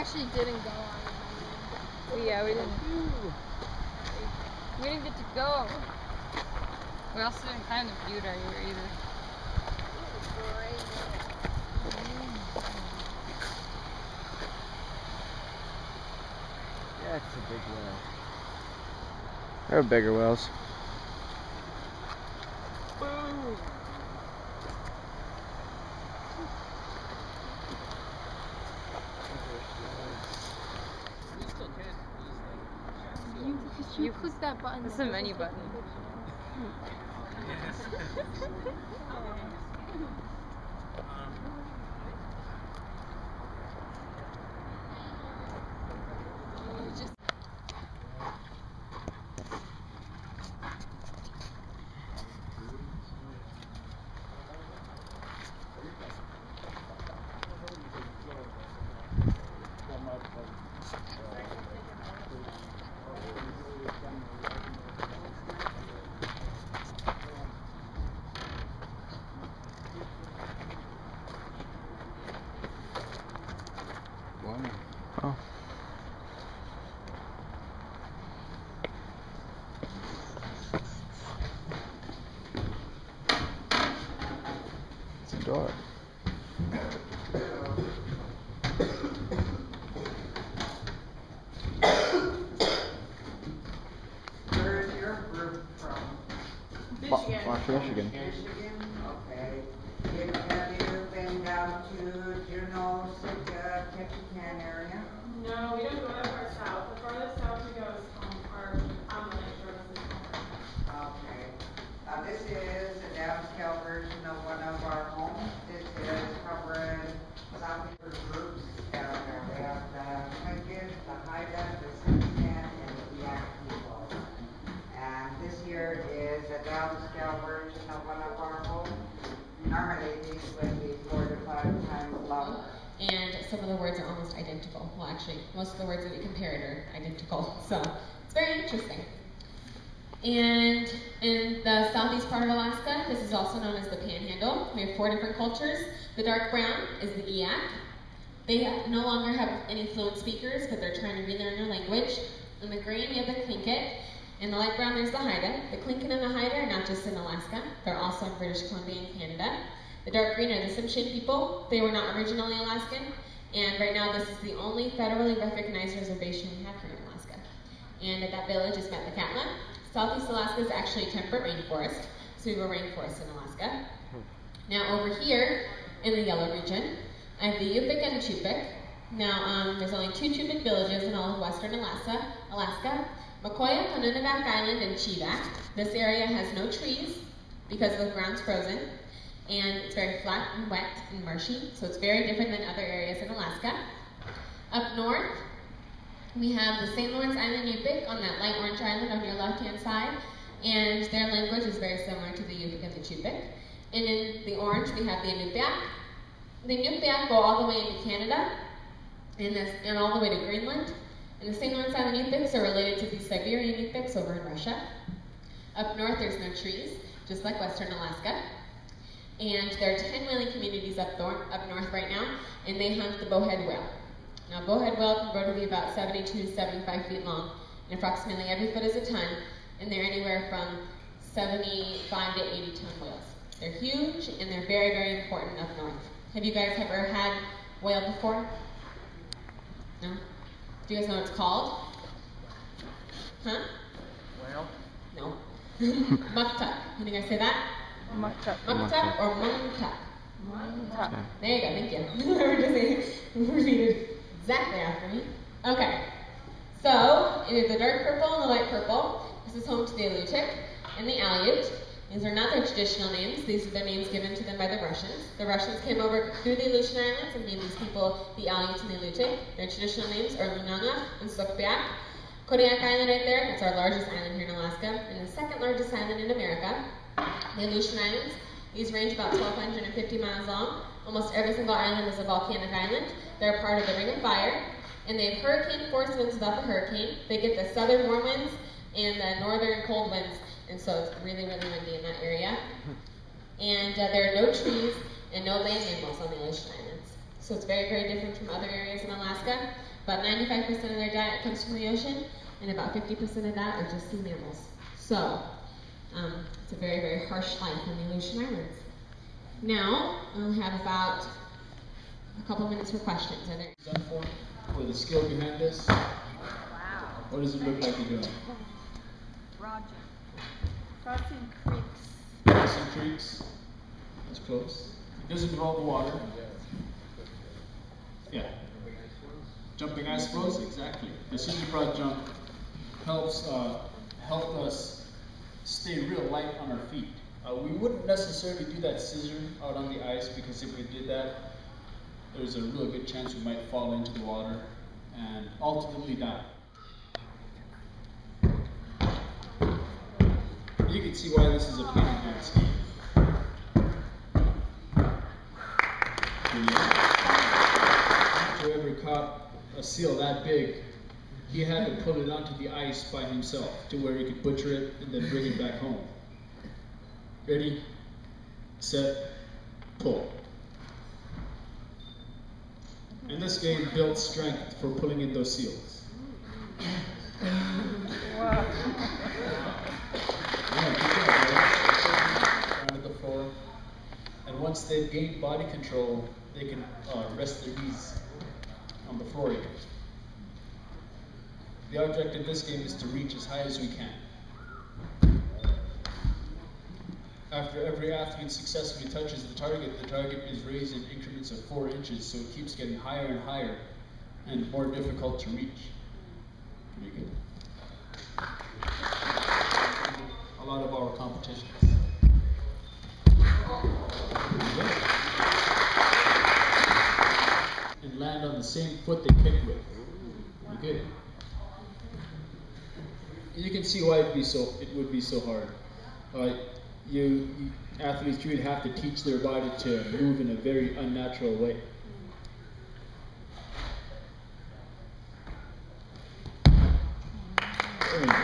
actually didn't go on it. Well, yeah, we didn't. We didn't get to go. We also didn't climb the butte either. That's a big whale. There are bigger whales. Boom! You click that button. This is a menu button. Oh. It's a door. Where is your group from? Michigan. Michigan. Michigan? Okay. Have you been down to Juneau, Sitka, Ketchikan area? No, we don't go that far south. The farthest south we go is our on the lake shore. Okay. This is a downscale version of one of our homes. This is covering some groups down there. We have the Tlingit, the Haida, the Siouxland, and the Yak people. And this here is a downscale version of one of our homes. Normally these would be 4 to 5 times longer. And some of the words are almost identical. Well, actually, most of the words that we compared are identical. So it's very interesting. And in the southeast part of Alaska, this is also known as the Panhandle. We have 4 different cultures. The dark brown is the Eyak. They no longer have any fluent speakers, but they're trying to relearn their language. In the green, we have the Tlingit. In the light brown, there's the Haida. The Tlingit and the Haida are not just in Alaska. They're also in British Columbia and Canada. The dark green are the Tsimshian people. They were not originally Alaskan, and right now this is the only federally recognized reservation we have here in Alaska. And at that village is Metlakatla. Southeast Alaska is actually a temperate rainforest, so we have a rainforest in Alaska. Now over here, in the yellow region, I have the Yupik and the Chupik. Now there's only 2 Chupik villages in all of western Alaska. Makoya, Nunivak Island, and Chivak. This area has no trees because the ground's frozen. And it's very flat and wet and marshy, so it's very different than other areas in Alaska. Up north, we have the St. Lawrence Island Yupik on that light orange island on your left-hand side, and their language is very similar to the Yupik and the Chupik. And in the orange, we have the Inupiaq. The Inupiaq go all the way into Canada and all the way to Greenland. And the St. Lawrence Island Yupiks are related to the Siberian Yupiks over in Russia. Up north, there's no trees, just like western Alaska. And there are 10 whaling communities up north right now, and they hunt the bowhead whale. Now, bowhead whale can grow to be about 72 to 75 feet long, and approximately every foot is a ton, and they're anywhere from 75 to 80 ton whales. They're huge, and they're very, very important up north. Have you guys ever had whale before? No? Do you guys know what it's called? Huh? Whale? No. Muktuk. Can you guys say that? Muktuk. Muktuk or Muntuk? Muktuk. There you go, thank you. Whoever just repeat it exactly after me. Okay. So, it is the dark purple and the light purple. This is home to the Alutiiq and the Aleut. These are not their traditional names. These are the names given to them by the Russians. The Russians came over through the Aleutian Islands and named these people the Aleut and the Alutiiq. Their traditional names are Lunanga and Sukpiaq. Kodiak Island right there, that's our largest island here in Alaska, and the second largest island in America. The Aleutian Islands, these range about 1,250 miles long. Almost every single island is a volcanic island. They're part of the Ring of Fire, and they have hurricane force winds without the hurricane. They get the southern warm winds and the northern cold winds, and so it's really, really windy in that area. And there are no trees and no land mammals on the Aleutian Islands. So it's very, very different from other areas in Alaska. About 95% of their diet comes from the ocean, and about 50% of that are just sea mammals. So, it's a very, very harsh life on the Aleutian Islands. Now, I'll have about a couple minutes for questions. Are there? Done for the skill behind this? Wow. What does it look like you're doing? Roger. Crossing creeks. Crossing creeks. That's close. It doesn't involve the water. Yeah. Jumping ice floes, exactly. The scissor broad jump helps us stay real light on our feet. We wouldn't necessarily do that scissor out on the ice, because if we did that, there's a real good chance we might fall into the water and ultimately die. You can see why this is a pain in the ass game. Whoever caught a seal that big, he had to pull it onto the ice by himself to where he could butcher it and then bring it back home. Ready, set, pull. And this game builds strength for pulling in those seals. Wow. Yeah, good job, guys. Down at the floor. And once they've gained body control, they can rest their knees on the floor again. The object of this game is to reach as high as we can. After every athlete successfully touches the target is raised in increments of 4 inches, so it keeps getting higher and higher and more difficult to reach. Pretty good. A lot of our competitions. And land on the same foot they kicked with. Pretty good. You can see why it would be so hard. Athletes would have to teach their body to move in a very unnatural way. There we go.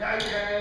diagram